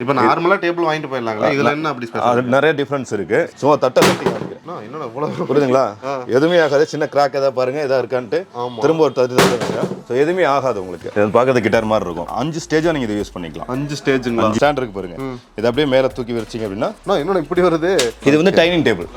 இப்போ நார்மலா டேபிள் வாங்கிட்டு போயிடலாங்களா? இதுல என்ன அப்படி ஸ்பெஷல்? அது நிறைய டிஃபரன்ஸ் இருக்கு. சும்மா தட்டை தட்டி காமிக்கிறேன். என்னடா இவ்வளவு புரியுதுங்களா? எதுவுமே ஆகாது. சின்ன கிராக் ஏதாவது பாருங்க, ஏதாவது இருக்கான்ட்டு திரும்ப ஒரு தட்டி தட்டுங்க. ஸோ எதுவுமே ஆகாது உங்களுக்கு. இது பார்க்கறது கிட்டார் மாதிரி இருக்கும். 5 ஸ்டேஜா நீங்க இதை யூஸ் பண்ணிக்கலாம். 5 ஸ்டேஜுங்களா? ஸ்டாண்ட் இருக்கு பாருங்க. இது அப்படியே மேல தூக்கி வச்சீங்க அப்படின்னா என்னடா இப்படி வருது? இது வந்து டைனிங் டேபிள்.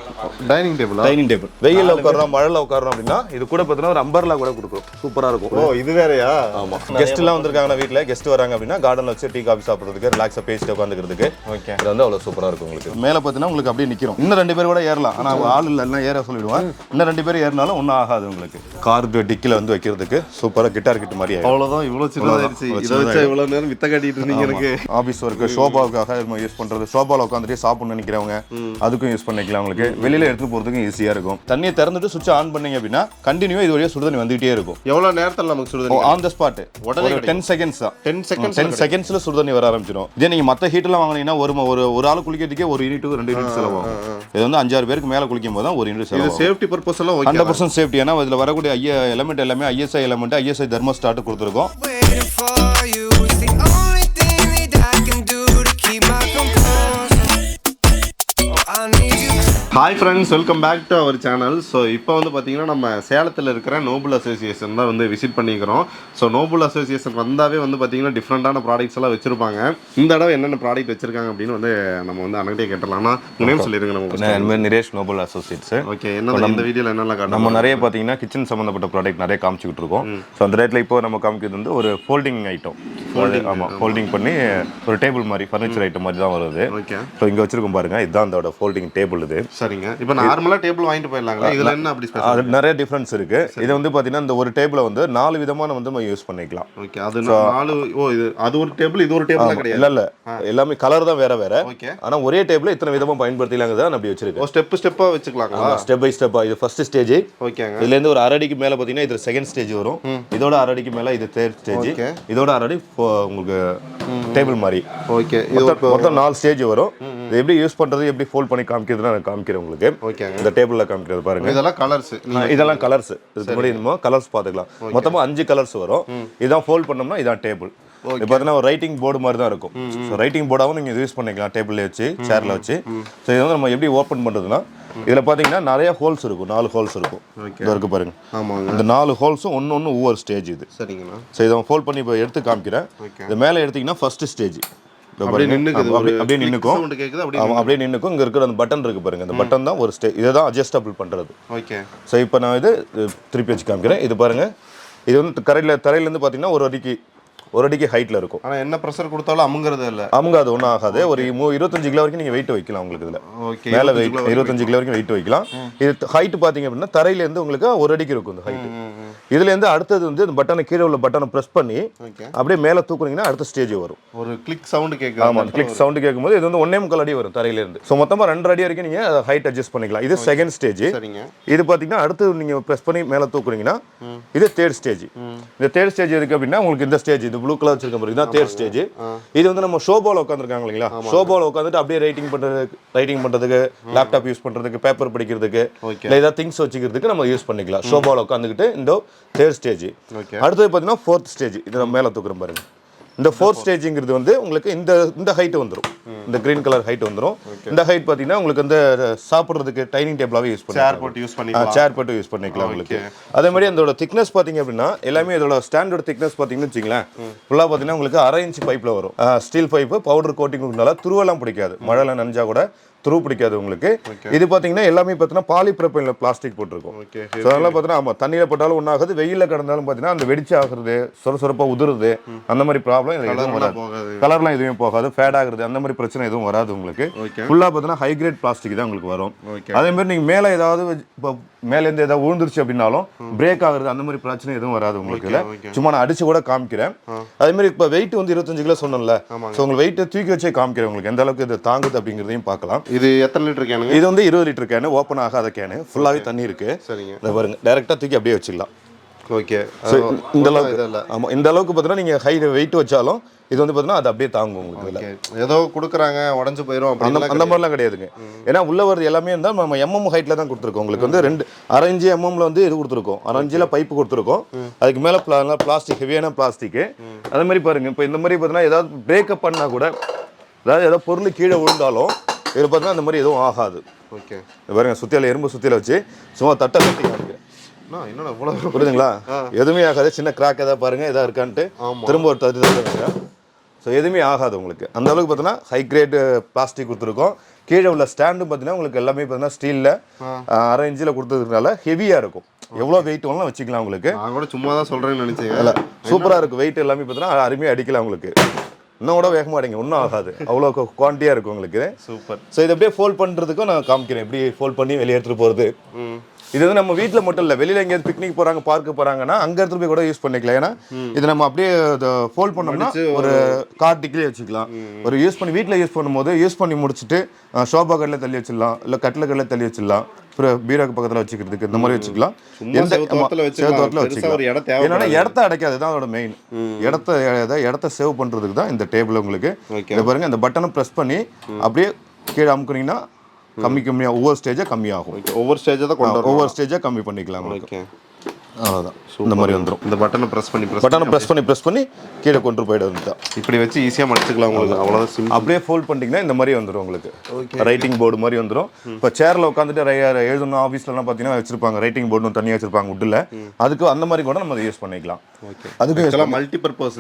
டைனிங் டேபிளா? Dining table. வெயில்ல உட்கார்றோம், மழையில உட்கார்றோம் அப்படின்னா இது கூட பார்த்தீங்கன்னா ஒரு அம்பர்லா கூட கொடுக்கும். சூப்பரா இருக்கும். ஓ, இது வேறயா? ஆமா. கெஸ்ட் எல்லாம் வந்திருக்காங்க வீட்ல, கெஸ்ட் வராங்க அப்படின்னா கார்டன்ல வச்சு டீ காபி சாப்பிடுறதுக்கு, ரிலாக்ஸா பேசிட்டு உட்காந்துக்கிறதுக்கு ஓகே. இது வந்து அவ்வளவு சூப்பரா இருக்கும் உங்களுக்கு. மேல பார்த்தீங்கன்னா உங்களுக்கு அப்படியே நிக்கிறோம். இன்னும் 2 பேர் கூட ஏறலாம். ஆனா ஆள் இல்ல, எல்லாம் ஏற சொல்லிடுவான். இன்னும் 2 பேர் ஏறினாலும் ஒன்றும் ஆகாது உங்களுக்கு. கார் டிக்கில வந்து வைக்கிறதுக்கு சூப்பரா கிட்டார் கிட்ட மாதிரி. அவ்வளவுதான். இவ்வளவு சின்னதாயிருச்சு. இதை வச்சு இவ்வளவு நேரம் வித்த காட்டிட்டு இருந்தீங்க. எனக்கு ஆபீஸ் ஒர்க்கு, ஷோபாவுக்காக யூஸ் பண்றது, ஷோபால உட்காந்துட்டு சாப்பிடணும்னு நினைக்கிறவங்க அதுக்கும் யூஸ் பண்ணிக்கலாம். உங்களுக்கு வெளியில எடுத்து போறதுக்கும் ஈஸியா இருக்கும். தண்ணியை திறந்துட்டு சுவிட்ச் ஆன் பண்ணீங்க அப்படின்னா கண்டினியூவா இது வழியா சுடுதண்ணி வந்துட்டே இருக்கும். எவ்வளவு நேரத்தில் நமக்கு சுடுதண்ணி? On the spot. உடனே 10 செகண்ட்ஸ் தான். 10 செகண்ட்ஸ்ல சுடுதண்ணி வர ஆரம்பிச்சிடும். இதே நீங்க மத்த ஹீட்டெல்லாம் வாங்கினீங்கன்னா ஒரு ஆள் குளிக்கிறதுக்கே 1 யூனிட் 2 யூனிட் செலவாகும். இது வந்து 5-6 பேருக்கு மேல குளிக்கும் போது தான் 1 யூனிட் செலவாகும். சேஃப்டி பர்பஸ் எல்லாம் 100% சேஃப்டி. ஏன்னா இதுல வரக்கூடிய எலிமெண்ட் எல்லாமே ISI எலிமெண்ட், ISI தெர்மோஸ்டாட் கொடுத்துருக்கோம். Hi friends, welcome back to our channel. So இப்போ வந்து பார்த்தீங்கன்னா நம்ம சேலத்தில் இருக்கிற நோபல் அசோசியேஷன் தான் வந்து விசிட் பண்ணிக்கிறோம். ஸோ நோபல் அசோசியேஷன் வந்தாவே வந்து பார்த்தீங்கன்னா டிஃப்ரெண்ட்டான ப்ராடக்ட்ஸ் எல்லாம் வச்சிருப்பாங்க. இந்த தடவை என்னென்ன ப்ராடக்ட் வச்சிருக்காங்க அப்படின்னு வந்து நம்ம வந்து அன்னைக்கே கேட்டலாம்னா நேம் சொல்லிடுங்க. நம்ம நிரேஷ் நோபல் அசோசியேட்ஸ். ஓகே, என்ன இந்த வீடியோவில் என்னென்ன காட்டும்? நம்ம நிறைய பார்த்தீங்கன்னா கிச்சன் சம்மந்தப்பட்ட ப்ராடக்ட் நிறைய காமிச்சிக்கிட்டு இருக்கோம். ஸோ அந்த ரேட்டில் இப்போ நம்ம காமிக்கிறது வந்து ஒரு ஃபோல்டிங் ஐட்டம். ஆமாம், ஃபோல்டிங் பண்ணி ஒரு டேபிள் மாதிரி ஃபர்னிச்சர் ஐட்டம் மாதிரி தான் வருது. ஓகே, ஸோ இங்கே வச்சிருக்கோம் பாருங்க, இதுதான் அதோட ஃபோல்டிங் டேபிள். இது சரிங்க. இப்போ நார்மலா டேபிள் வாங்கிட்டு போயிடலாங்களா? இதுல என்ன அப்படி ஸ்பெஷல்? அது நிறைய டிஃபரன்ஸ் இருக்கு. இது வந்து பாத்தீங்கன்னா இந்த ஒரு டேபிளை வந்து 4 விதமான வந்து நம்ம யூஸ் பண்ணிக்கலாம். ஓகே, அது 4. ஓ, இது அது ஒரு டேபிள், இது ஒரு டேபிள் கிடையாது. இல்ல எல்லாமே கலர் தான் வேற வேற. ஓகே, ஆனா ஒரே டேபிள் இத்தனை விதமா பயன்படுத்திக்கலாம்ங்கறத நான் அப்படி வச்சிருக்கேன். ஸ்டெப் ஸ்டெப்பா வச்சுக்கலாங்களா? ஸ்டெப் பை ஸ்டெப்பா. இது ஃபர்ஸ்ட் ஸ்டேஜ். ஓகேங்க. இதுல இருந்து ஒரு 1/2 அடிக்கு மேல பாத்தீங்கன்னா இது செகண்ட் ஸ்டேஜ் வரும். இதோட 1/2 அடிக்கு மேல இது தேர்ட் ஸ்டேஜ். இதோட 1/2 அடி உங்களுக்கு டேபிள் மாதிரி. ஓகே, இது மொத்தம் 4 ஸ்டேஜ் வரும். இது எப்படி யூஸ் பண்றது, எப்படி ஃபோல்ட் பண்ணி காமிக்கிறதுன்னு நான் காமிக்கிறேன் உங்களுக்கு. ஓகேங்க. இந்த டேபிள்ல காமிக்கிறது பாருங்க. இதெல்லாம் கலர்ஸ். இதெல்லாம் கலர்ஸ். இதுக்கு முன்னாடி நம்ம கலர்ஸ் பாத்துக்கலாம். மொத்தமா 5 கலர்ஸ் வரும். இதான் ஃபோல்ட் பண்ணோம்னா இதான் டேபிள். இது பார்த்தீங்கன்னா ஒரு ரைட்டிங் போர்டு மாதிரி தான் இருக்கும். ஸோ ரைட்டிங் போர்டாகவும் நீங்கள் யூஸ் பண்ணிக்கலாம், டேபிள்ல வச்சு, சேர்ல வச்சு. ஸோ இது வந்து நம்ம எப்படி ஓப்பன் பண்ணுறதுன்னா இதில் பார்த்தீங்கன்னா நிறைய ஹோல்ஸ் இருக்கும். 4 ஹோல்ஸ் இருக்கும். இது இருக்கு பாருங்க. ஆமாங்க. இந்த 4 ஹோல்ஸும் ஒன்று ஒவ்வொரு ஸ்டேஜ். இது சரிங்களா? ஸோ இதை ஃபோல்ட் பண்ணி இப்போ எடுத்து காமிக்கிறேன். இது மேலே எடுத்தீங்கன்னா ஃபர்ஸ்ட் ஸ்டேஜ். அப்படியே நின்னுக்கும். அப்படியே நின்னுக்கும். இங்க இருக்கிற அந்த பட்டன் இருக்கு பாருங்க, அந்த பட்டன் தான் ஒரு ஸ்டேஜ். இதை தான் அட்ஜஸ்டபிள் பண்றது. ஓகே. ஸோ இப்போ நான் இது திருப்பி வச்சு காமிக்கிறேன். இது பாருங்க, இது வந்து தரையிலேருந்து பார்த்தீங்கன்னா ஒரு அடிக்கு ஹைட்ல இருக்கும். ஆனா என்ன பிரஷர் கொடுத்தாலும் அமுங்கிறது இல்ல. அமுங்காது, ஒன்றும் ஆகாது. ஒரு 25 கிலோ வரைக்கும் நீங்க வெயிட் வைக்கலாம். உங்களுக்கு இதுல மேல வெயிட் 25 கிலோ வரைக்கும் வெயிட் வைக்கலாம். இது ஹைட் பாத்தீங்க அப்படின்னா தரையில இருந்து உங்களுக்கு ஒரு அடிக்கு இருக்கும் இந்த ஹைட். இதுல இருந்து அடுத்தது வந்து இந்த பட்டனை, கீழே உள்ள பட்டனை பிரஸ் பண்ணி அப்படியே மேல தூக்குனீங்கன்னா அடுத்த ஸ்டேஜ் வரும். ஒரு கிளிக் சவுண்ட் கேட்கும். ஆமா, கிளிக் சவுண்ட் கேட்கும்போது இது வந்து 1.25 அடி வரும் தரையில இருந்து. ஸோ மொத்தமா 2 அடி வரைக்கும் நீங்க ஹைட் அட்ஜஸ்ட் பண்ணிக்கலாம். இது செகண்ட் ஸ்டேஜ். இது பாத்தீங்கன்னா அடுத்து நீங்க பிரஸ் பண்ணி மேல தூக்குறீங்கன்னா இது தேர்ட் ஸ்டேஜ். இந்த தேர்ட் ஸ்டேஜ் எதுக்கு அப்படின்னா உங்களுக்கு இந்த ஸ்டேஜ், இது ப்ளூ கலர் வச்சிருக்க தேர்ட் ஸ்டேஜ். இது வந்து நம்ம ஷோபால உட்காந்துருக்காங்க இல்லைங்களா? ஷோபால உட்காந்துட்டு அப்படியே ரைட்டிங் பண்றதுக்கு, லேப்டாப் யூஸ் பண்றதுக்கு, பேப்பர் படிக்கிறதுக்கு, இல்ல ஏதாவது திங்ஸ் வச்சுக்கிறதுக்கு நம்ம யூஸ் பண்ணிக்கலாம். ஷோபால உட்காந்துக்கிட்டு இந்த தேர்ட் ஸ்டேஜ். அடுத்தது பாத்தீங்கன்னா ஃபோர்த் ஸ்டேஜ். இது நம்ம மேல தூக்குறோம் பாருங்க. இந்த ஃபோர்த் ஸ்டேஜ்ங்கிறது வந்து உங்களுக்கு இந்த ஹைட் வந்துடும். இந்த கிரீன் கலர் ஹைட் வந்துடும். இந்த ஹைட் பாத்தீங்கன்னா உங்களுக்கு இந்த சாப்பிடுறதுக்கு டைனிங் டேபிளாவே யூஸ் பண்ணிக்கலாம். சேர் போட்டு யூஸ் பண்ணிக்கலாம் உங்களுக்கு. அதே மாதிரி அதோட திக்னஸ் பாத்தீங்க அப்படின்னா எல்லாமே இதோட ஸ்டாண்டர்ட் திக்னஸ் பாத்தீங்கன்னு வச்சுங்களேன், ஃபுல்லா பாத்தீங்கன்னா உங்களுக்கு 1/2 இன்ச் பைப்ல வரும். ஸ்டீல் பைப், பவுடர் கோட்டிங்னால துருவெல்லாம் பிடிக்காது. மழைல நனைஞ்சா கூட துரு பிடிக்காது உங்களுக்கு. இது பாத்தீங்கன்னா எல்லாமே பாத்தீங்கன்னா பாலிப்ரோபைன்ல பிளாஸ்டிக் போட்டிருக்கும். ஸோ அதெல்லாம் பாத்தீங்கன்னா ஆமா, தண்ணியில போட்டாலும் ஒன்றாகுது, வெயில கிடந்தாலும் பாத்தீங்கன்னா அந்த வெடிச்சு ஆகுறது, சொரப்பா உதுருது, அந்த மாதிரி ப்ராப்ளம் எதுவும் வராது. கலர்லாம் எதுவும் போகாது, ஃபேட் ஆகுறது, அந்த மாதிரி பிரச்சனை எதுவும் வராது உங்களுக்கு. ஃபுல்லா பாத்தீங்கன்னா ஹை கிரேட் பிளாஸ்டிக் தான் உங்களுக்கு வரும். அதே மாதிரி நீங்க மேல ஏதாவது இப்போ மேலேருந்து ஏதாவது விழுந்துருச்சு அப்படின்னாலும் பிரேக் ஆகுறது, அந்த மாதிரி பிரச்சனை எதுவும் வராது உங்களுக்கு. சும்மா நான் அடிச்சு கூட காமிக்கிறேன். அதே மாதிரி இப்போ வெயிட் வந்து 25 கிலோ சொன்னேன்ல, ஸோ உங்களுக்கு வெயிட்டை தூக்கி வச்சே காமிக்கிறேன் உங்களுக்கு எந்த அளவுக்கு இது தாங்குது அப்படிங்கிறதையும் பார்க்கலாம். இது எத்தனை லிட்டர் கேனு? இது வந்து 20 லிட்டர் கேனு, ஓப்பன் ஆகாத கேனு, ஃபுல்லாவே தண்ணி இருக்கு. சரிங்க, இதை பாருங்க, டைரக்டா தூக்கி அப்படியே வச்சுக்கலாம். ஓகே. இந்த அளவுக்கு, ஆமா, இந்த அளவுக்கு பார்த்தீங்கன்னா நீங்க ஹை வெயிட் வச்சாலும் இது வந்து பார்த்தீங்கன்னா அது அப்படியே தாங்கும் உங்களுக்கு. ஏதோ கொடுக்குறாங்க உடஞ்சு போயிடும் அந்த மாதிரிலாம் கிடையாதுங்க. ஏன்னா உள்ள வருது எல்லாமே இருந்தால் நம்ம MM ஹைட்ல தான் கொடுத்துருக்கோம். உங்களுக்கு வந்து 1/2 இன்ச் MMல வந்து இது கொடுத்துருக்கோம், 1/2 இன்ச்சில் பைப்பு கொடுத்துருக்கோம். அதுக்கு மேலே பிளாஸ்டிக், ஹெவியான பிளாஸ்டிக். அதே மாதிரி பாருங்க, இப்போ இந்த மாதிரி பார்த்தீங்கன்னா ஏதாவது பிரேக்கப் பண்ணா கூட அதாவது ஏதோ பொருள் கீழே விழுந்தாலும் இதில் பார்த்தீங்கன்னா அந்த மாதிரி எதுவும் ஆகாது. ஓகே பாருங்க சுத்தியால எறும்பு சுத்தியில வச்சு சும்மா தட்டை கட்டி காமிக்கிறேன். என்னடா இவ்வளவு புரியுதுங்களா? எதுவுமே ஆகாது. சின்ன கிராக் ஏதாவது பாருங்க எதாவது இருக்கான்ட்டு திரும்ப ஒரு தட்டு தட்டுங்க. ஸோ எதுவுமே ஆகாது உங்களுக்கு. அந்த அளவுக்கு பார்த்தீங்கன்னா ஹை கிரேட் பிளாஸ்டிக் கொடுத்துருக்கோம். கீழே உள்ள ஸ்டாண்டும் பார்த்தீங்கன்னா உங்களுக்கு எல்லாமே பார்த்தீங்கன்னா ஸ்டீலில் 1/2 இன்ச்சில் கொடுத்ததுனால ஹெவியாக இருக்கும். எவ்வளோ வெயிட் வேணாலும் வச்சுக்கலாம் உங்களுக்கு. நான் கூட சும்மா தான் சொல்கிறேன்னு நினச்சேன். இல்லை சூப்பராக இருக்கும். வெயிட் எல்லாமே பார்த்தீங்கன்னா அருமையாக அடிக்கலாம் உங்களுக்கு. இன்னும் கூட வேகமாக அடிங்க, ஒன்றும் ஆகாது. அவ்வளோ குவான்டிட்டியாக இருக்கும் உங்களுக்கு. சூப்பர். ஸோ இதை அப்படியே ஃபோல்ட் பண்ணுறதுக்கும் நான் காமிக்கிறேன் எப்படி ஃபோல்ட் பண்ணி வெளியே எடுத்துகிட்டு போகிறது. இது வந்து நம்ம வீட்டில் மட்டும் இல்லை, வெளியில் எங்கேயாவது பிக்னிக் போகிறாங்க பார்க்கு போகிறாங்கன்னா அங்கே எடுத்துகிட்டு போய் கூட யூஸ் பண்ணிக்கலாம். ஏன்னா இது நம்ம அப்படியே ஃபோல்ட் பண்ணோம்னா ஒரு கார் டிக்கிலே வச்சுக்கலாம். ஒரு யூஸ் பண்ணி வீட்டில் யூஸ் பண்ணும்போது யூஸ் பண்ணி முடிச்சுட்டு ஷோபா கட்டில் தள்ளி வச்சிடலாம், இல்லை கட்டில் கட்டில் தள்ளி வச்சிடலாம், அப்புறம் பீரோக்கு பக்கத்தில் வச்சுக்கிறதுக்கு இந்த மாதிரி வச்சுக்கலாம். எந்த சேவத்தில் வச்சுக்கலாம். ஏன்னா இடத்த அடைக்காது தான் அதோட மெயின். இடத்த சேவ் பண்ணுறதுக்கு தான் இந்த டேபிள் உங்களுக்கு. இதை பாருங்க, இந்த பட்டனை ப்ரெஸ் பண்ணி அப்படியே கீழே அமுக்குனீங்கன்னா கம்மியாக ஒவ்வொரு ஸ்டேஜாக கம்மியாகும். ஒவ்வொரு ஸ்டேஜாக தான் ஒவ்வொரு ஸ்டேஜாக கம்மி பண்ணிக்கலாம் உங்களுக்கு. அவ்வளோதான், இந்த மாதிரி வந்துடும். இந்த பட்டனை ப்ரெஸ் பண்ணி கீழே கொண்டு போயிட வந்துட்டா இப்படி வச்சு ஈஸியாக மடிச்சுக்கலாம் உங்களுக்கு. அவ்வளோதான். அப்படியே ஃபோல்ட் பண்ணிட்டீங்கன்னா இந்த மாதிரி வந்துடும் உங்களுக்கு. ரைட்டிங் போர்டு மாதிரி வந்துடும். இப்போ சேரில் உட்காந்துட்டு எழுதணும் ஆஃபீஸ்லலாம் பார்த்தீங்கன்னா வச்சிருப்பாங்க ரைட்டிங் போர்டு தனியாக வச்சிருப்பாங்க உட்டில். அதுக்கு அந்த மாதிரி கூட நம்ம யூஸ் பண்ணிக்கலாம். அதுக்கு மல்டிபர்பஸ்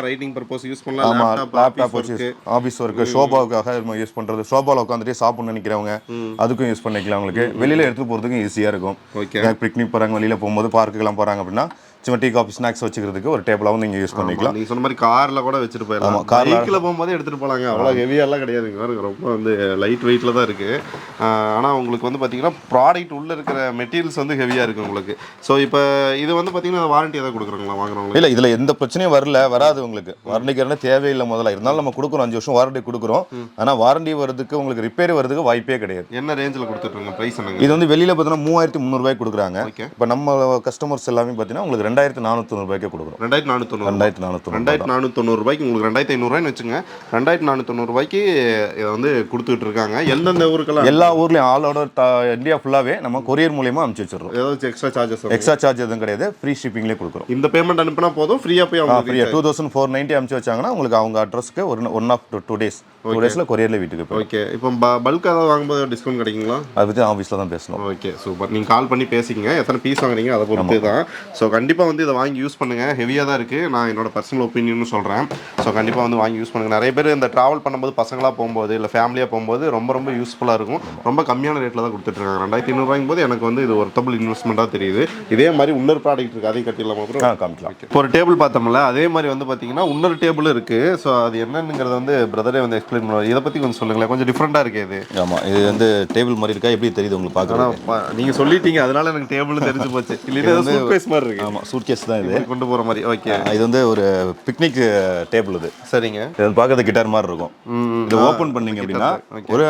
ரைட்டிங் பர்பஸ் யூஸ் பண்ணலாம். ஆமாம், லேப்டாப் வச்சு ஆஃபீஸ் ஒர்க்கு, ஷோபாவுக்காக யூஸ் பண்ணுறது, ஷோபாவில் உட்காந்துட்டு சாப்பிட்ணும்னு நினைக்கிறவங்க அதுக்கும் யூஸ் பண்ணிக்கலாம் உங்களுக்கு. வெளியில் எடுத்துகிட்டு போகிறதுக்கும் ஈஸியாக இருக்கும். பிக்னிக் போகிறாங்க, வெளியில் போகும்போது பார்க்குக்கெல்லாம் போகிறாங்க அப்படின்னா சும்மா டீ காஃபி ஸ்நாக்ஸ் வச்சுக்கிறதுக்கு ஒரு டேபிளாகவும் நீங்கள் யூஸ் பண்ணிக்கலாம். நீங்கள் சொன்ன மாதிரி காரில் கூட வச்சுட்டு போயிடலாம். காரில் போகும்போது எடுத்துகிட்டு போகலாங்க. அவ்வளோ ஹெவியெல்லாம் கிடையாதுங்க. ரொம்ப வந்து லைட் வெயிட்டில் தான் இருக்குது. ஆனால் உங்களுக்கு வந்து பார்த்தீங்கன்னா ப்ராடக்ட் உள்ளே இருக்கிற மெட்டீரியல்ஸ் வந்து ஹெவியாக இருக்குது உங்களுக்கு. ஸோ இப்போ இது வந்து பார்த்தீங்கன்னா வாரண்ட்டி எதாவது கொடுக்குறாங்களா வாங்குறவங்க? இல்லை, இதில் எந்த பிரச்சனையும் வராது உங்களுக்கு. வாரண்டிக்கான தேவையில்லை. முதல்ல இருந்தாலும் நம்ம கொடுக்குறோம், 5 வருஷம் வாரண்டி கொடுக்குறோம். ஆனால் வாரண்டி வரதுக்கு உங்களுக்கு ரிப்பேர் வரதுக்கு வாய்ப்பே கிடையாது. என்ன ரேஞ்சில் கொடுத்துட்ருங்க ப்ரைஸ்? இது வந்து வெளியில் பார்த்தீங்கன்னா 3300 கொடுக்குறாங்க. இப்போ நம்ம கஸ்டமர்ஸ் எல்லாமே பார்த்தீங்கன்னா உங்களுக்கு 2490 கொடுக்குறோம். 2490 ரூபாய்க்கு உங்களுக்கு 2500 வச்சுங்க. 2490 ரூபாய்க்கு இதை வந்து கொடுத்துட்டு இருக்காங்க. எந்தெந்த ஊருக்கெல்லாம்? எல்லா ஊர்லேயும் ஆல் ஓவர் இந்தியா ஃபுல்லாகவே நம்ம கொரியர் மூலியமாக அனுப்பிச்சு வச்சிடறோம். ஏதாச்சும் எக்ஸ்ட்ரா சார்ஜ் எதுவும் கிடையாது. ஃப்ரீ ஷிப்பிங்லேயே கொடுக்குறோம். இந்த பேமெண்ட் அனுப்பினா போதும், ஃப்ரீயாக போய் அவங்க ஃப்ரீயாக 2490 அனுப்பிச்சு வச்சாங்கன்னா உங்களுக்கு அவங்க அட்ரஸ்க்கு ஒரு 2 டேஸில் கொரியரில் வீட்டுக்கு போய். ஓகே. இப்போ பல்க் ஏதாவது வாங்கும்போது டிஸ்கவுண்ட் கிடைக்குங்களா? அதை பற்றி ஆஃபீஸில் தான் பேசணும். Okay, super. நீங்கள் கால் பண்ணி பேசிக்கங்க எத்தனை பீஸ் வாங்குறீங்க அதை பொறுத்து தான். ஸோ கண்டிப்பாக வந்து இதை வாங்கி யூஸ் பண்ணுங்கள். ஹெவியாக தான் இருக்குது. நான் என்னோட பர்சனல் ஒப்பீனியன் சொல்கிறேன். ஸோ கண்டிப்பாக வந்து வாங்கி யூஸ் பண்ணுங்கள். நிறைய பேர் இந்த ட்ராவல் பண்ணும்போது பசங்களாக போகும்போது இல்லை ஃபேமிலியாக போகும்போது ரொம்ப யூஸ்ஃபுல்லாக இருக்கும். ரொம்ப கம்மியான ரேட்டில் தான் கொடுத்துட்ருக்காங்க. 2500 போது எனக்கு வந்து இது ஒர்த்தபிள் இன்வெஸ்ட்மெண்ட்டாக தெரியுது. இதே மாதிரி இன்னொரு ப்ராடக்ட் இருக்குது, அதையும் கட்டிடலாமா ப்ரோ? காமிக்கலாம். இப்போ ஒரு டேபிள் பார்த்தோம்ல, அதே மாதிரி வந்து பார்த்தீங்கன்னா இன்னொரு டேபிள் இருக்குது. ஸோ அது என்னங்கிறத வந்து பிரதரே வந்து எக்ஸ்பிளைன் பண்ணுவார். இதை பற்றி கொஞ்சம் சொல்லுங்களேன். கொஞ்சம் டிஃப்ரெண்ட்டாக இருக்குது இது. ஆமாம், இது வந்து டேபிள் மாதிரி இருக்கா? எப்படி தெரியுது உங்களுக்கு பார்க்கலாம்? நீங்கள் சொல்லிட்டீங்க, அதனால எனக்கு டேபிள் தெரிஞ்சு போச்சு. இல்லை சூட்கேஸ் மாதிரி இருக்குது. ஆமாம், சூட்கேஸ் தான் இது. கொண்டு போகிற மாதிரி. ஓகே. இது வந்து ஒரு பிக்னிக் டேபிள் இது. சரிங்க. இது பார்க்கறது கிட்டார் மாதிரி இருக்கும். இதை ஓப்பன் பண்ணீங்க அப்படின்னா ஒரு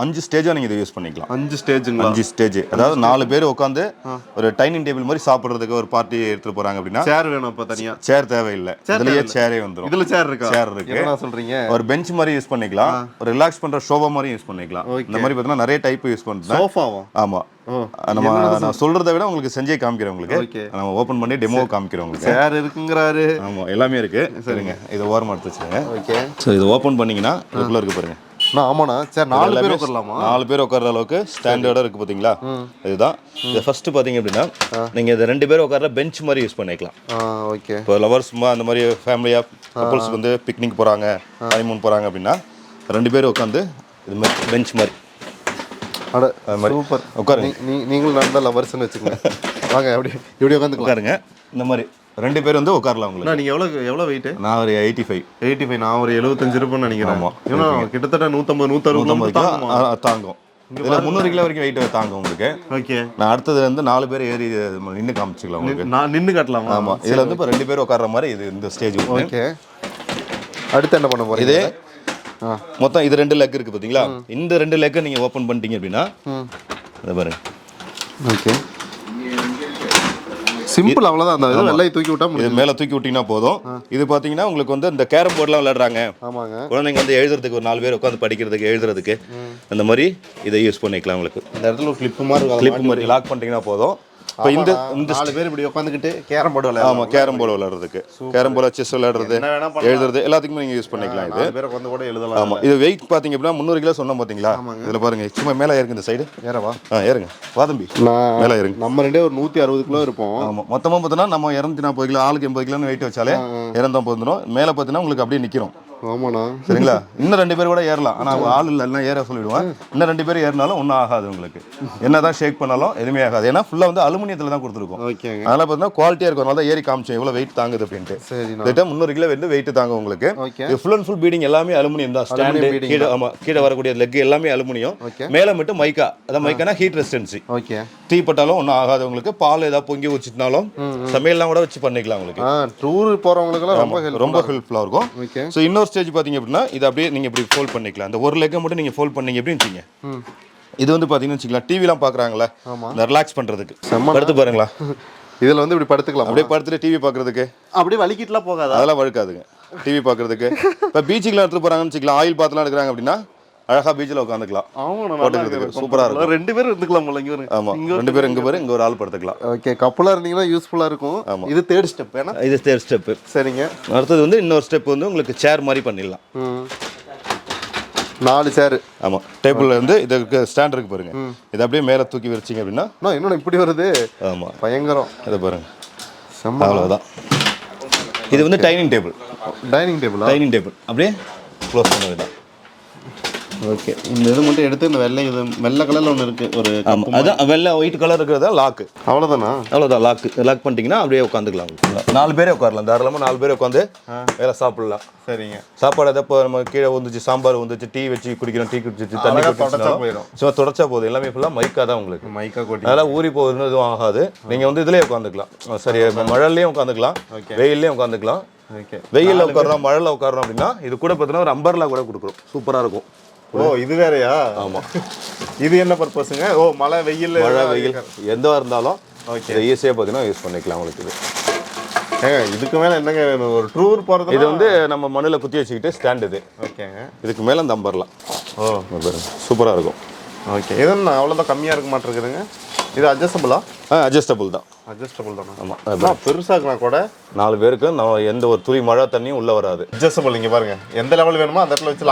5 ஸ்டேஜாக நீங்கள் இதை யூஸ் பண்ணிக்கலாம். 5 ஸ்டேஜுங்களா? 5 ஸ்டேஜ். அதாவது 4 பேர் உட்காந்து ஒரு டைனிங் டேபிள் மாதிரி சாப்பிட்றதுக்கு ஒரு பார்ட்டி எடுத்துட்டு போறாங்க அப்படின்னா சேர் வேணும். இப்போ தனியாக சேர் தேவையில்லை. இதுலயே சேரே வந்துடும். இதில் சேர் இருக்கு. என்ன சொல்றீங்க? ஒரு பெஞ்ச் மாதிரி யூஸ் பண்ணிக்கலாம், ஒரு ரிலாக்ஸ் பண்ற ஷோபா மாதிரி யூஸ் பண்ணிக்கலாம். இந்த மாதிரி பார்த்தீங்கன்னா நிறைய டைப் யூஸ் பண்ணுறேன். சோஃபாவா? ஆமாம். நான் சொல்றதை விட உங்களுக்கு செஞ்சே காமிக்கிறேன். உங்களுக்கு நம்ம ஓப்பன் பண்ணி டெமோ காமிக்கிறோம். உங்களுக்கு சேர் இருக்குங்கிறாரு. ஆமாம், எல்லாமே இருக்கு. சரிங்க, இதை ஓரமாக எடுத்து வச்சுருங்க. ஓகே. ஸோ இது ஓப்பன் பண்ணீங்கன்னா இதுக்குள்ள இருக்கு பாருங்க. ஆமாண்ணா. சரி, 4 பேர் உட்காரலாமா? 4 பேர் உட்கார்ற அளவுக்கு ஸ்டாண்டர்டாக இருக்குது பார்த்தீங்களா? இதுதான். இது ஃபர்ஸ்ட் பார்த்தீங்க அப்படின்னா நீங்கள் இதை 2 பேர் உட்கார்ற பெஞ்ச் மாதிரி யூஸ் பண்ணிக்கலாம். ஓகே. இப்போ லவர்ஸ் அந்த மாதிரி ஃபேமிலியாக கப்புள்ஸ் வந்து பிக்னிக் போகிறாங்க, ஹனிமூன் போகிறாங்க அப்படின்னா 2 பேர் உட்காந்து இது மாதிரி பெஞ்ச் மாதிரி. சூப்பர். உட்காருங்க. நீங்களும் நடந்த லவர்ஸ்ன்னு வச்சுக்கோங்க. வாங்க எப்படி உட்காருங்க. இந்த மாதிரி 2 பேர் வந்து உட்காரலாம். உங்களுக்கு நீங்கள் எவ்வளோ வெயிட்? நான் ஒரு 85. நான் ஒரு 75 இருப்பேன்னு நினைக்கிறேன். ஆமாம், ஏன்னா கிட்டத்தட்ட 150-160 தாங்கும். இதில் 300 கிலோ வரைக்கும் வெயிட் தாங்கும் உங்களுக்கு. ஓகே. நான் அடுத்தது வந்து 4 பேர் ஏறி நின்று காமிச்சிக்கலாம் உங்களுக்கு. நான் நின்று காட்டலாம். ஆமாம், இதில் வந்து இப்போ 2 பேர் உட்கார்ற மாதிரி இது இந்த ஸ்டேஜ். ஓகே. அடுத்து என்ன பண்ண போகிறீங்க? இது மொத்தம் இது 2 லெக் இருக்குது பார்த்தீங்களா? இந்த 2 லெக்கை நீங்கள் ஓப்பன் பண்ணிட்டீங்க அப்படின்னா அதை பாருங்க. Okay, simple. அவ்வளோதான். அந்த வெள்ளையை தூக்கி விட்டா இது மேலே தூக்கி விட்டிங்கன்னா போதும். இது பார்த்தீங்கன்னா உங்களுக்கு வந்து இந்த கேரம் போர்டெலாம் விளையாடுறாங்க. ஆமாங்க. குழந்தைங்க வந்து எழுதுறதுக்கு ஒரு 4 பேர் உட்காந்து படிக்கிறதுக்கு எழுதுறதுக்கு அந்த மாதிரி இதை யூஸ் பண்ணிக்கலாம். உங்களுக்கு இந்த இடத்துல ஒரு கிளிப்பு மாதிரி லாக் பண்ணிட்டீங்கன்னா போதும். இப்போ இந்த 4 பேர் இப்படி உட்காந்துக்கிட்டு கேரம் போர்டு விளையாடலாம். ஆமாம், கேரம் போர்டு விளையாடுறதுக்கு, கேரம் போர்டு, செஸ் விளையாடுறது, எழுதுறது எல்லாத்துக்குமே நீங்கள் யூஸ் பண்ணிக்கலாம். இது 4 பேர் உட்காந்து கூட எழுதலாம். ஆமாம். இது வெயிட் பார்த்தீங்க அப்படின்னா 300 கிலோ சொன்னோம் பார்த்தீங்களா? இதில் பாருங்க சும்மா மேலே ஏறுங்க, இந்த சைடு ஏறவா? ஏறுங்க, வாதம்பி மேலே ஏறுங்க. நம்ம ரெண்டே ஒரு 160 கிலோ இருப்போம். ஆமாம், மொத்தமாக பார்த்தோன்னா நம்ம 240 கிலோ, ஆளுக்கு 80 கிலோன்னு வெயிட் வச்சாலே 250 வந்துடும். மேலே பார்த்தீங்கன்னா உங்களுக்கு அப்படியே நிற்கிறோம். ஆமாண்ணா, சரிங்களா? இன்னும் 2 பேர் கூட ஏறலாம், ஆனால் ஆள் இல்லை, எல்லாம் ஏற சொல்லிவிடுவேன். இன்னும் 2 பேர் ஏறினாலும் ஒன்றும் ஆகாது உங்களுக்கு. என்னதான் ஷேக் பண்ணாலும் எதுவுமே ஆகாது. ஏன்னா ஃபுல்லாக வந்து அலுமினியத்தில் தான் கொடுத்துருக்கோம். ஓகேங்க. அதனால் பார்த்தீங்கன்னா குவாலிட்டியாக இருக்கும். அதனால தான் ஏறி காமிச்சோம் எவ்வளோ வெயிட் தாங்குது அப்படின்ட்டு. சரிண்ணா. 300 கிலோ வந்து வெயிட் தாங்க உங்களுக்கு. இது ஃபுல் அண்ட் ஃபுல் பீடிங் எல்லாமே அலுமினியம் தான். ஸ்டாண்டு கீழே, ஆமாம், கீழே வரக்கூடிய லெக் எல்லாமே அலுமினியம். மேலே மட்டும் மைக்கா. அதான் மைக்கானா ஹீட் ரெசிஸ்டன்சி. ஓகே. டீ பட்டாலும் ஒன்றும் ஆகாது உங்களுக்கு. பால் ஏதாவது பொங்கி வச்சுட்டாலும் சமையல்லாம் கூட வச்சு பண்ணிக்கலாம் உங்களுக்கு. டூர் போகிறவங்களுக்குலாம் ரொம்ப ஹெல்ப்ஃபுல்லாக இருக்கும். ஓகே. ஸோ இன்னொரு ஸ்டேஜ் பார்த்தீங்க அப்படின்னா இது அப்படியே நீங்கள் இப்படி ஃபோல்ட் பண்ணிக்கலாம். அந்த ஒரு லெக்கை மட்டும் நீங்கள் ஃபோல்ட் பண்ணீங்க அப்படின்னு வச்சுங்க. இது வந்து பார்த்தீங்கன்னு வச்சுக்கலாம், டிவிலாம் பார்க்குறாங்களே, இந்த ரிலாக்ஸ் பண்ணுறதுக்கு படுத்து பாருங்களா, இதில் வந்து இப்படி படுத்துக்கலாம். அப்படியே படுத்துட்டு டிவி பார்க்குறதுக்கு அப்படியே வலிக்கிட்டுலாம் போகாது, அதெல்லாம் வழுக்காதுங்க. டிவி பார்க்குறதுக்கு இப்போ பீச்சுக்குலாம் எடுத்துகிட்டு போகிறாங்கன்னு வச்சுக்கலாம், ஆயில் பாத்துலாம் எடுக்கிறாங்க அப்படின்னா அழகாக பீச்சில் உட்காந்துக்கலாம். போட்டுக்கிறதுக்கு சூப்பராக இருக்கும். 2 பேர் இருந்துக்கலாம் போல. இங்கே ஆமாம், 2 பேர் இங்கே பேர், இங்கே ஒரு ஆள் படுத்துக்கலாம். ஓகே. கப்பலாக இருந்தீங்கன்னா யூஸ்ஃபுல்லாக இருக்கும். ஆமாம். இது தேர்ட் ஸ்டெப். ஏன்னா இது தேர்ட் ஸ்டெப்பு. சரிங்க. அடுத்தது வந்து இன்னொரு ஸ்டெப் வந்து உங்களுக்கு சேர் மாதிரி பண்ணிடலாம். 4 சேர். ஆமாம், டேபிளில் வந்து இதுக்கு ஸ்டாண்ட் இருக்கு பாருங்க. இதை அப்படியே மேலே தூக்கி வச்சிங்க அப்படின்னா இன்னொன்று இப்படி வருது. ஆமாம், பயங்கரம். இதை பாருங்க, அவ்வளோதான். இது வந்து டைனிங் டேபிள். டைனிங் டேபிள் அப்படியே க்ளோஸ் பண்ணது தான். ஓகே. இந்த இது மட்டும் எடுத்து இந்த வெள்ளை, இது வெள்ளை கலரில் ஒன்று இருக்குது ஒரு. ஆமாம், அதான் வெள்ளை ஒயிட் கலர் இருக்கிறதா லாக்கு. அவ்வளோதானா? அவ்வளோதான், லாக் பண்ணிட்டீங்கன்னா அப்படியே உட்காந்துக்கலாம். 4 பேரே உட்காரலாம், தாராளமாக 4 பேர் உட்காந்து வேலை சாப்பிடலாம். சரிங்க. சாப்பாடு எதாவது இப்போ நம்ம கீழே வந்துச்சு, சாம்பார் வந்துச்சு, டீ வச்சு குடிக்கிறோம், டீ குடிச்சிச்சு, தண்ணி குடிச்சா போயிடும். ஸோ தொடச்சா போதும். எல்லாமே ஃபுல்லாக மைக்காக தான் உங்களுக்கு. மைக்கா கொட்டி அதெல்லாம் ஊறி போகுதுன்னு எதுவும் ஆகாது. நீங்கள் வந்து இதுலேயே உட்காந்துக்கலாம். சரி, மழையிலையும் உட்காந்துக்கலாம், வெயிலையும் உட்காந்துக்கலாம். ஓகே. வெயிலில் உட்காரோம், மழையில் உட்காரோம் அப்படின்னா இது கூட பார்த்தீங்கன்னா ஒரு அம்பர்லா கூட கொடுக்குறோம். சூப்பராக இருக்கும். ஓ, இது வேறையா? ஆமாம். இது என்ன பர்பஸுங்க? ஓ, மழை வெயில் எந்த இருந்தாலும் ஓகே, ஈஸியாக பார்த்தீங்கன்னா யூஸ் பண்ணிக்கலாம் உங்களுக்கு. இது இதுக்கு மேலே என்னங்க வேணும்? ஒரு டூர் போகிறது. இது வந்து நம்ம மண்ணில் குத்தி வச்சுக்கிட்டு ஸ்டாண்ட் இது. ஓகேங்க. இதுக்கு மேலே அந்த அம்பர்லாம். ஓ, சூப்பராக இருக்கும். ஓகே. இது அவ்வளோதான் கம்மியாக இருக்க மாட்டேங்குதுங்க. இது அட்ஜஸ்டபுளா? அட்ஜஸ்டபுள் தான். அட்ஜஸ்டபுள் தானே? ஆமாம், பெருசாக இருக்குண்ணா கூட. 4 பேருக்கு நம்ம எந்த ஒரு துளி மழை தண்ணியும் உள்ளே வராது. அட்ஜஸ்டபுள். இங்கே பாருங்க, எந்த லெவல் வேணுமோ அந்த இடத்துல வச்சு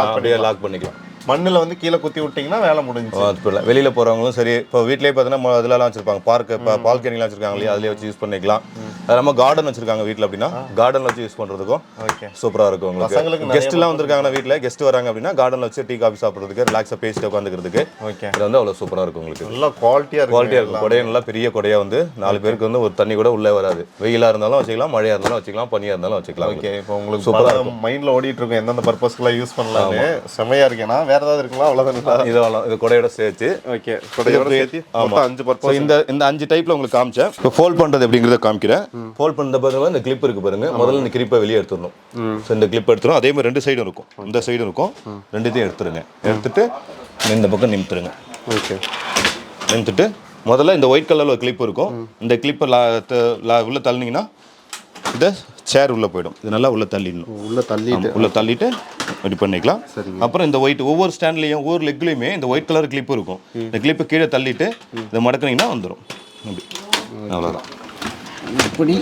லாக் பண்ணிக்கலாம். மண்ணில் வந்து கீழே குத்தி விட்டிங்கன்னா வேலை முடிஞ்சு. வெளியில் போகிறவங்களும் சரி, இப்போ வீட்டிலேயே பார்த்தீங்கன்னா இதெல்லாம் வச்சுருப்பாங்க, பார்க்கு, இப்போ பால்கனிலாம் வச்சுருக்காங்க இல்லையா, அதிலே வச்சு யூஸ் பண்ணிக்கலாம். அது நம்ம கார்டன் வச்சுருக்காங்க வீட்டில் அப்படின்னா கார்டனில் வச்சு யூஸ் பண்ணுறதுக்கும் ஓகே சூப்பராக இருக்கும் உங்களுக்கு. கெஸ்ட்லாம் வந்திருக்காங்கன்னா வீட்டில் கெஸ்ட் வராங்க அப்படின்னா கார்டனில் வச்சு டீ காஃபி சாப்பிட்றதுக்கு, ரிலாக்ஸாக பேசிட்டு உட்காந்துக்கிறதுக்கு ஓகே. இது வந்து அவ்வளோ சூப்பராக இருக்கும் உங்களுக்கு. நல்லா குவாலிட்டியாக இருக்கும். கொடையை நல்லா பெரிய கொடையாக வந்து 4 பேருக்கு வந்து ஒரு தண்ணி கூட உள்ளே வராது. வெயிலாக இருந்தாலும் வச்சுக்கலாம், மழையாக இருந்தாலும் வச்சுக்கலாம், பனியாக இருந்தாலும் வச்சுக்கலாம். ஓகே. இப்போ உங்களுக்கு சூப்பராக மைண்டில் ஓடிட்டு இருக்கும் எந்தெந்த பர்பஸ்க்குலாம் யூஸ் பண்ணலாம்னு. செம்மையாக இருக்கேன்னா வேற ஏதாவது இருக்குங்களா? அவ்வளோதான். இது கொடையோட சேர்த்து. ஓகே. கொடையோட சேர்த்து மொத்தம் 5 பர்பஸ். இந்த 5 டைப்ல உங்களுக்கு காமிச்சேன். இப்போ ஃபோல்ட் பண்றது எப்படிங்கறத காமிக்கிறேன். ஃபோல்ட் பண்ணத பாருங்க, இந்த கிளிப் இருக்கு பாருங்க. முதல்ல இந்த கிளிப்பை வெளியே எடுத்துறணும். சோ இந்த கிளிப் எடுத்துறோம். அதே மாதிரி 2 சைடும் இருக்கும். இந்த சைடும் இருக்கும். ரெண்டுத்தையும் எடுத்துருங்க. எடுத்துட்டு இந்த பக்கம் நிமித்துருங்க. ஓகே. நிமித்துட்டு முதல்ல இந்த ஒயிட் கலர்ல ஒரு கிளிப் இருக்கும். இந்த கிளிப்பை உள்ள தள்ளினீங்கன்னா இந்த சேர் உள்ள போயிடும். இது நல்லா உள்ள தள்ளிடணும். உள்ள தள்ளிட்டு இப்படி பண்ணிக்கலாம். அப்புறம் இந்த ஒயிட் ஒவ்வொரு ஸ்டாண்ட்லையும் ஒவ்வொரு லெக்லையுமே இந்த ஒயிட் கலர் கிளிப் இருக்கும். இந்த கிளிப்பை கீழே தள்ளிட்டு இதை மடக்குனீங்கன்னா வந்துடும். இப்படி அவ்வளோதான். இப்படி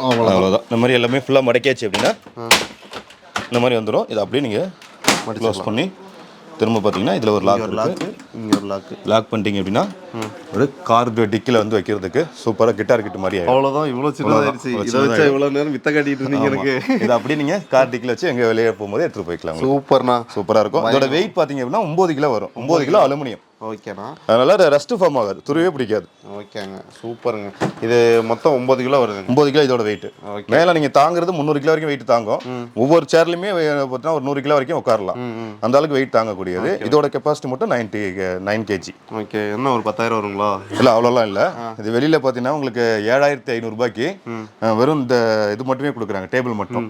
அவ்வளோதான். இந்த மாதிரி எல்லாமே ஃபுல்லாக மடக்கியாச்சு அப்படின்னா இந்த மாதிரி வந்துடும். இதை அப்படியே நீங்கள் க்ளோஸ் பண்ணி திரும்ப பார்த்தீங்கன்னா இதில் ஒரு லாக் இருக்குது. இங்கே ஒரு லாக் பண்ணிட்டீங்க அப்படின்னா ஒரு கார் டிக்கில் வந்து வைக்கிறதுக்கு சூப்பராக கிட்டார் கிட்ட மாதிரி ஆகும். அவ்வளோதான். இவ்வளோ சின்னதாகிடுச்சு. இதை வச்சு இவ்வளோ நேரம் வித்த காட்டிட்டு இருந்தீங்க எனக்கு. இதை அப்படி நீங்கள் கார் டிக்கில் வச்சு எங்கே வெளியே போகும்போது எடுத்துகிட்டு போய்க்கலாம். சூப்பர்ண்ணா. சூப்பராக இருக்கும். இதோட வெயிட் பார்த்தீங்க அப்படின்னா 9 கிலோ வரும். 9 கிலோ அலுமினியம். ஓகேண்ணா. அதனால ரெஸ்ட் ஃபார்ம் ஆகாது, துருவே பிடிக்காது. ஓகேங்க, சூப்பருங்க. இது மொத்தம் 9 கிலோ வருது. 9 கிலோ இதோட வெயிட். மேலே நீங்கள் தாங்குறது 300 கிலோ வரைக்கும் வெயிட் தாங்கும். ஒவ்வொரு சேர்லையுமே பார்த்தீங்கன்னா ஒரு 100 கிலோ வரைக்கும் உட்காரலாம். அந்த அளவுக்கு வெயிட் தாங்கக்கூடியது. இதோட கெப்பாசிட்டி மட்டும் 9 kg. ஓகே. என்ன ஒரு 10,000 வருங்களா? இல்லை, அவ்வளோலாம் இல்லை. இது வெளியில் பார்த்தீங்கன்னா உங்களுக்கு 7,500 ரூபாய்க்கு வெறும் இந்த இது மட்டுமே கொடுக்குறாங்க, டேபிள் மட்டும்.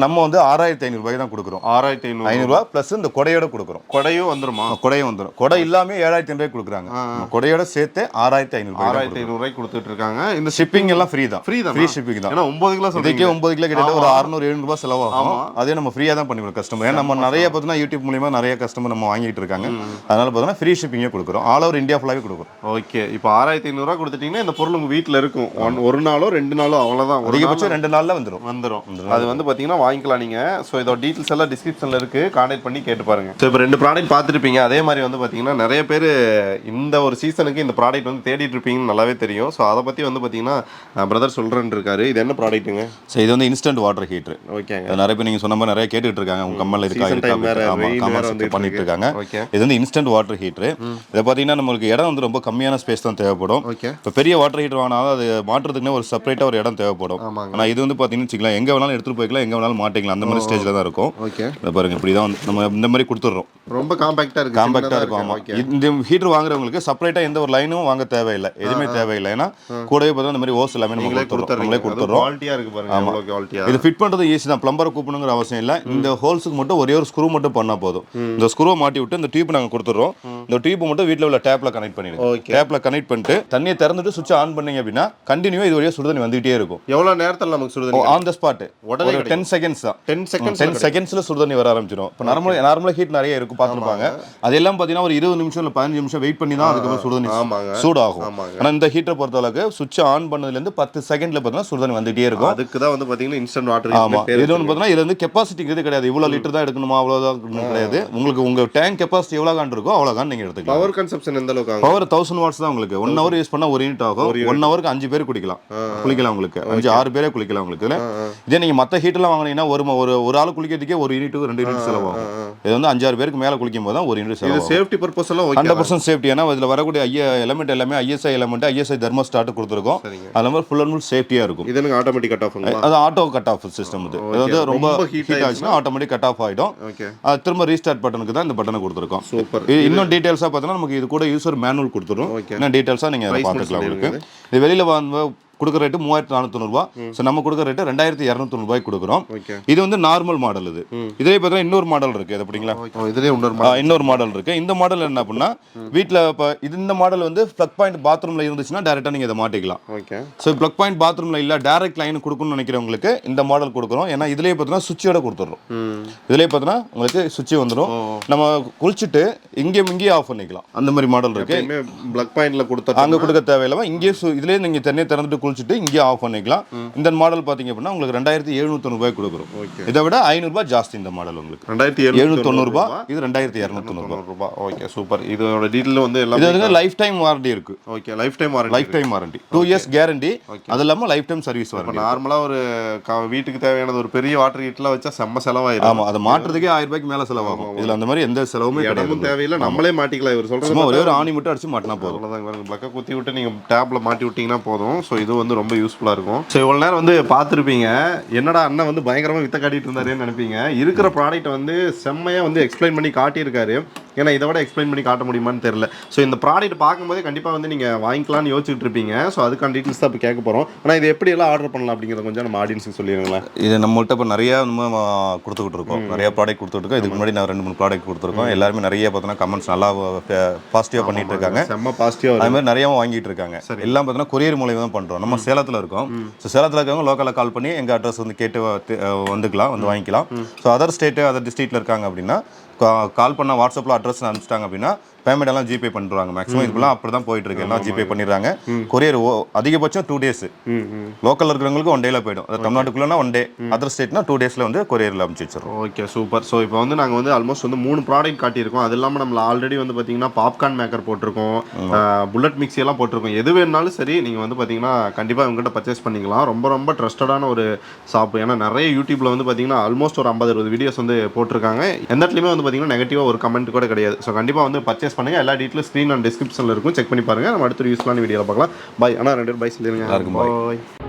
நம்ம வந்து 6500 ரூபாய் தான் கொடுக்குறோம். 6500 ரூபாய் ப்ளஸ் இந்த கொடையோட கொடுக்குறோம். கொடையும் வந்துருமா? கொடையும் வந்துடும். கொடை இல்லாமல் 7500 ரூபாய் கொடுக்குறாங்க. கொடையோட சேர்த்து 6500 ரூபாய் கொடுத்துட்டு இருக்காங்க. இந்த ஷிப்பிங் எல்லாம் ஃப்ரீ தான். ஃப்ரீ ஷிப்பிங் தான். ஏன்னா 9 கிலோ இதுக்கே 9 கிலோ கிட்ட ஒரு 600-700 ரூபாய் செலவாகும். அதே நம்ம ஃப்ரீயாக தான் பண்ணிவிடுறோம் கஸ்டமர். ஏன்னா நம்ம நிறைய பார்த்தீங்கன்னா யூடியூப் மூலியமா நிறைய கஸ்டமர் நம்ம வாங்கிட்டு இருக்காங்க. அதனால பார்த்தீங்கன்னா ஃப்ரீ ஷிப்பிங்கே கொடுக்குறோம். ஆல் ஓவர் இந்தியா ஃபுல்லாகவே கொடுக்குறோம். ஓகே, இப்போ 6500 ரூபாய் கொடுத்துட்டீங்கன்னா இந்த பொருள் உங்கள் வீட்டில் இருக்கும். ஒரு நாளோ 2 நாளோ அவ்வளோதான். அதிகபட்சம் 2 நாளில் வந்துடும். அது வந்து பார்த்தீங்கன்னா வாங்கிக்கலாம் நீங்கள். ஸோ இதோட டீட்டெயில்ஸ் எல்லாம் டிஸ்கிரிப்ஷனில் இருக்குது, கான்டாக்ட் பண்ணி கேட்டு பாருங்க. ஸோ இப்போ 2 ப்ராடக்ட் பார்த்துருப்பீங்க. அதே மாதிரி வந்து பார்த்தீங்கன்னா நிறைய பேர் இந்த ஒரு சீசனுக்கு இந்த ப்ராடக்ட் வந்து தேடிட்டு இருப்பீங்கன்னு நல்லாவே தெரியும். ஸோ அதை பற்றி வந்து பார்த்தீங்கன்னா பிரதர் சொல்கிறேன்னு இருக்காரு. இது என்ன ப்ராடக்ட்டுங்க? ஸோ இது வந்து இன்ஸ்டன்ட் வாட்டர் ஹீட்டர். ஓகேங்க. நிறைய பேர் நீங்கள் சொன்ன மாதிரி நிறைய கேட்டுட்டு இருக்காங்க. உங்கள் கம்மலில் இருக்கா பண்ணிட்டு இருக்காங்க. இது வந்து இன்ஸ்டன்ட் வாட்டர் ஹீட்டர். இதை பார்த்தீங்கன்னா நம்மளுக்கு இடம் வந்து ரொம்ப கம்மியான ஸ்பேஸ் தான் தேவைப்படும். இப்போ பெரிய வாட்டர் ஹீட்டர் வாங்கினாலும் அது மாட்டுறதுக்குன்னு ஒரு செப்பரேட்டாக ஒரு இடம் தேவைப்படும். ஆனால் இது வந்து பார்த்தீங்கன்னா வச்சுக்கலாம், எங்கே வேணாலும் எடுத்துகிட்டு போய்க்கலாம், எங்கே வேணாலும் மாட்டிக்கலாம். அந்த மாதிரி ஸ்டேஜில் தான் இருக்கும். ஓகே, இதை பாருங்க, இப்படி தான் நம்ம இந்த மாதிரி கொடுத்துட்றோம். ரொம்ப காம்பேக்டாக இருக்கும். ஆமாம், இந்த ஹீட்டர் வாங்குறவங்களுக்கு செப்பரேட்டாக எந்த ஒரு லைனும் வாங்க தேவையில்லை, எதுவுமே தேவையில்லை. ஏன்னா கூடவே பார்த்தா இந்த மாதிரி ஓஸ் எல்லாமே நம்மளே கொடுத்துறோம். இது ஃபிட் பண்ணுறது ஈஸி தான். பிளம்பரை கூப்பிடணுங்கிற அவசியம் இல்லை. இந்த ஹோல்ஸுக்கு மட்டும் ஒரே ஒரு ஸ்க்ரூ மட்டும் பண்ணால் போதும். இந்த ஸ்க்ரூவை மாட்டி விட்டு இந்த டியூப் நாங்கள் கொடுத்துறோம். இந்த டியூப் மட்டும் வீட்டில் உள்ள டேப்பில் கனெக்ட் பண்ணிடுங்க. டேப்பில் கனெக்ட் பண்ணிட்டு தண்ணியை திறந்துட்டு சுவிட்ச் ஆன் பண்ணீங்க அப்படின்னா கண்டினியூ இது வழியாக சுடுதண்ணி வந்துகிட்டே இருக்கும். எவ்வளோ நேரத்தில் நமக்கு சுடுதண்ணி? On the spot. உடனே 10 செகண்ட்ஸ் தான். 10 செகண்ட்ஸில் சுடுதண்ணி வர ஆரம்பிச்சிடும். இப்போ நார்மலாக ஹீட் நிறைய இருக்கும் பார்த்துருப்பாங்க. அதெல்லாம் பார்த்தீங்கன்னா ஒரு 20 நிமிஷம் இல்லை 15 நிமிஷம் வெயிட் பண்ணி தான் அதுக்கப்புறம் சுடுதண்ணி சூடாகும். ஆனால் இந்த ஹீட்டரை பொறுத்தளவுக்கு சுவிட்ச் ஆன் பண்ணதுலேருந்து 10 செகண்ட்ல பார்த்தீங்கன்னா சுடுதண்ணி வந்துகிட்டே இருக்கும். அதுக்கு தான் வந்து பார்த்தீங்கன்னா இன்ஸ்டன்ட் வாட்டர். ஆமாம், இது ஒன்று பார்த்தீங்கன்னா இதுல வந்து கெப்பாசிட்டிங்கிறது கிடையாது. இவ்வளோ லிட்டர் தான் எடுக்கணுமா அவ்வளோதான் கிடையாது. உங்களுக்கு உங்கள் டேங்க் கெப்பாசிட்டி எவ்வளோ கான் இருக்கோ அவ்வளோ கான் நீங்கள் எடுத்துக்கலாம். பவர் கன்சப்ஷன் எந்த அளவுக்கு? பவர் 1000 வாட்ஸ் தான் உங்களுக்கு. 1 ஹவர் யூஸ் பண்ணால் 1 யூனிட் ஆகும். 1 ஹவருக்கு 5 பேர் குளிக்கலாம். உங்களுக்கு 5-6 பேரே குளிக்கலாம் உங்களுக்கு. இதே நீங்கள் மற்ற ஹீட்டெல்லாம் வாங்கினீங்கன்னா ஒரு ஆள் குளிக்கிறதுக்கே 1 யூனிட் 2 யூனிட் செலவாகும். இது வந்து 5-6 பேருக்கு மேலே குளிக்கும் போது தான் 1 யூனிட் செலவு. சேஃப்டி பர்பஸ் எல்லாம் 100% சேஃப்டி. ஏன்னா இதில் வரக்கூடிய எலமெண்ட் எல்லாமே ஐஎஸ்ஐ எலமெண்ட், ஐஎஸ்ஐ தெர்மோஸ்டாட் கொடுத்துருக்கோம். அது மாதிரி ஃபுல் அண்ட் ஃபுல் சேஃப்டியாக இருக்கும். இது எனக்கு ஆட்டோமேட்டிக் கட் ஆஃப். அது ஆட்டோ கட் ஆஃப் சிஸ்டம். இது அதாவது ரொம்ப ஹீட் ஆச்சுன்னா ஆட்டோமேட்டிக் கட் ஆஃப் ஆகிடும். திரும்ப ரீஸ்டார்ட் பட்டனுக்கு தான் இந்த பட்டனை கொடுத்துருக்கோம். சூப்பர். இன்னும் டீடைல்ஸாக பார்த்தோன்னா நமக்கு இது கூட யூசர் மேனுவல் கொடுத்துரும். இன்னும் டீடைல்ஸாக நீங்கள் பார்த்துக்கலாம். உங்களுக்கு இது வெளியில் கொடுக்குற ரேட்டு 3400 ரூபா. ஸோ நம்ம கொடுக்குற ரேட்டு 2200 ரூபாய்க்கு கொடுக்குறோம். இது வந்து நார்மல் மாடல். இதுலேயே பார்த்தீங்கன்னா இன்னொரு மாடல் இருக்குது. அது அப்படிங்களா? இதுலேயே இன்னொரு மாடல் இருக்குது. இந்த மாடல் என்ன அப்படின்னா வீட்டில் இப்போ இந்த மாடல் வந்து ப்ளக் பாயிண்ட் பாத்ரூமில் இருந்துச்சுன்னா டேரெக்டாக நீங்கள் இதை மாட்டிக்கலாம். ஸோ ப்ளக் பாயிண்ட் பாத்ரூமில் இல்லை டேரக்ட் லைன் கொடுக்கணும்னு நினைக்கிறவங்களுக்கு இந்த மாடல் கொடுக்குறோம். ஏன்னா இதுலேயே பார்த்தீங்கன்னா சுவிட்சோட கொடுத்துட்றோம். இதுலேயே பார்த்தீங்கன்னா உங்களுக்கு சுவிட்ச் வந்துடும். நம்ம குளிச்சுட்டு இங்கேயும் ஆஃப் பண்ணிக்கலாம். அந்த மாதிரி மாடல் இருக்குது. ப்ளக் பாயிண்டில் கொடுத்தா அங்கே கொடுக்க தேவையில்லாமல் இங்கேயே இதுலேயே நீங்கள் தண்ணியை திறந்துட்டு குளிச்சுட்டு இங்கே ஆஃப் பண்ணிக்கலாம். இந்த மாடல் பார்த்தீங்க அப்படின்னா உங்களுக்கு 2790 ரூபாய் கொடுக்குறோம். இதை விட 500 ரூபாய் ஜாஸ்தி இந்த மாடல் உங்களுக்கு. 2790 ரூபாய். இது 2290 ரூபாய். Okay, super. இதோட டீடைல் வந்து எல்லாம் இது லைஃப் டைம் வாரண்டி இருக்கு. Okay, life time warranty 2 years guarantee. அது இல்லாமல் லைஃப் டைம் சர்வீஸ் வாரண்டி. நார்மலாக ஒரு வீட்டுக்கு தேவையான ஒரு பெரிய வாட்டர் ஹீட்டர்லாம் வச்சா செம்ம செலவாயிடும். ஆமாம், அதை மாட்டுறதுக்கே 1000 ரூபாய்க்கு மேலே செலவாகும். இதில் அந்த மாதிரி எந்த செலவுமே கிடையாது. தேவையில்லை, நம்மளே மாட்டிக்கலாம். இவர் சொல்றது ஒரே ஒரு ஆணி மட்டும் அடிச்சு மாட்டினா போதும். அவ்வளோதான். பிளக்கை குத்தி விட்டு நீங்கள் டேப்ல மாட்டி விட்டீங்கன்னா போதும். ஸோ இது வந்து ரொம்ப யூஸ்ஃபுல்லாக இருக்கும். ஸோ இவ்வளோ நேரம் வந்து பார்த்துருப்பீங்க, என்னடா அண்ணன் வந்து பயங்கரமாக வித்த காட்டிட்டு இருந்தாருன்னு நினைப்பீங்க. இருக்கிற ப்ராடக்ட்டை வந்து செம்மையாக வந்து எக்ஸ்பிளைன் பண்ணி காட்டியிருக்காரு. ஏன்னா இதை விட எக்ஸ்பிளைன் பண்ணி காட்ட முடியுமான்னு தெரியல. ஸோ இந்த ப்ராடக்ட் பார்க்கும்போதே கண்டிப்பாக வந்து நீங்கள் வாங்கிக்கலாம்னு யோசிச்சுட்டு இருப்பீங்க. ஸோ அதுக்கான டீட்டெயில்ஸ் தான் இப்போ கேட்க போகிறோம். ஆனால் இது எப்படி எல்லாம் ஆர்டர் பண்ணலாம் அப்படிங்கிறத கொஞ்சம் நம்ம ஆடியன்ஸுக்கு சொல்லிடுங்களேன். இது நம்மள்ட்ட இப்போ நிறையா நம்ம கொடுத்துக்கிட்டு இருக்கோம். நிறைய ப்ராடக்ட் கொடுத்துருக்கோம். இதுக்கு முன்னாடி நான் 2-3 ப்ராடக்ட் கொடுத்துருக்கோம். எல்லாருமே நிறைய பார்த்தோன்னா கமெண்ட்ஸ் நல்லா பாசிட்டிவாக பண்ணிட்டு இருக்காங்க. செம்ம பாசிட்டிவாக அது மாதிரி நிறையாவும் வாங்கிட்டு இருக்காங்க. எல்லாம் பார்த்தோன்னா கொரியர் மூலியமாக தான் பண்ணுறோம். நம்ம சேலத்தில் இருக்கோம். ஸோ சேலத்தில் இருக்கவங்க லோக்கலில் கால் பண்ணி எங்கள் அட்ரஸ் வந்து கேட்டு வந்துக்கலாம், வந்து வாங்கிக்கலாம். ஸோ அதர் ஸ்டேட்டு அதர் டிஸ்ட்ரிக்டில் இருக்காங்க அப்படின்னா கால் பண்ணால் வாட்ஸ்அப்பில் அட்ரஸ் அனுப்பிச்சிட்டாங்க அப்படின்னா பேமெண்ட் எல்லாம் ஜிபே பண்ணுறாங்க. மேக்ஸிமம் இதுக்கெல்லாம் அப்படி தான் போயிட்டு இருக்கு. எல்லாம் ஜிபே பண்ணிடுறாங்க. கொரியர் அதிகபட்சம் 2 days. லோக்கலில் இருக்கிறவங்களுக்கு 1 dayல போயிடும். அது தமிழ்நாட்டுக்குள்ளனா 1 day, அதர் ஸ்டேட்னா 2 daysல வந்து கொரியரில் அனுப்பிச்சு வச்சிடும். Okay, super. ஸோ இப்போ வந்து நாங்கள் வந்து ஆல்மோஸ்ட் வந்து 3 ப்ராடக்ட் காட்டியிருக்கோம். அது இல்லாமல் நம்மள ஆல்ரெடி வந்து பார்த்தீங்கன்னா பாப்கார்ன் மேக்கர் போட்டிருக்கோம், புல்லட் மிக்ஸி எல்லாம் போட்டிருக்கோம். எது வேணுனாலும் சரி நீங்கள் வந்து பார்த்தீங்கன்னா கண்டிப்பாக இவங்ககிட்ட பர்ச்சேஸ் பண்ணிக்கலாம். ரொம்ப ரொம்ப ட்ரஸ்டடான ஒரு ஷாப். ஏன்னா நிறைய யூடியூப்ல வந்து பார்த்தீங்கன்னா ஆல்மோஸ்ட் ஒரு 50-60 வீடியோஸ் வந்து போட்டிருக்காங்க. எந்த இடத்துலையுமே வந்து பார்த்தீங்கன்னா நெகட்டிவாக ஒரு கமெண்ட் கூட கிடையாது. ஸோ கண்டிப்பாக வந்து பர்ச்சேஸ் பண்ணுங்க. எல்லா டீட்டெயிலும் ஸ்க்ரீன் அண்ட் டிஸ்கிரிப்ஷனில் இருக்கும். செக் பண்ணி பாருங்க. நம்ம அடுத்த யூஸ்ஃபுல்லான வீடியோவில் பார்க்கலாம். பாய். ஆனால் 2 பேர் பாய் சொல்லிடுங்க. பாய்.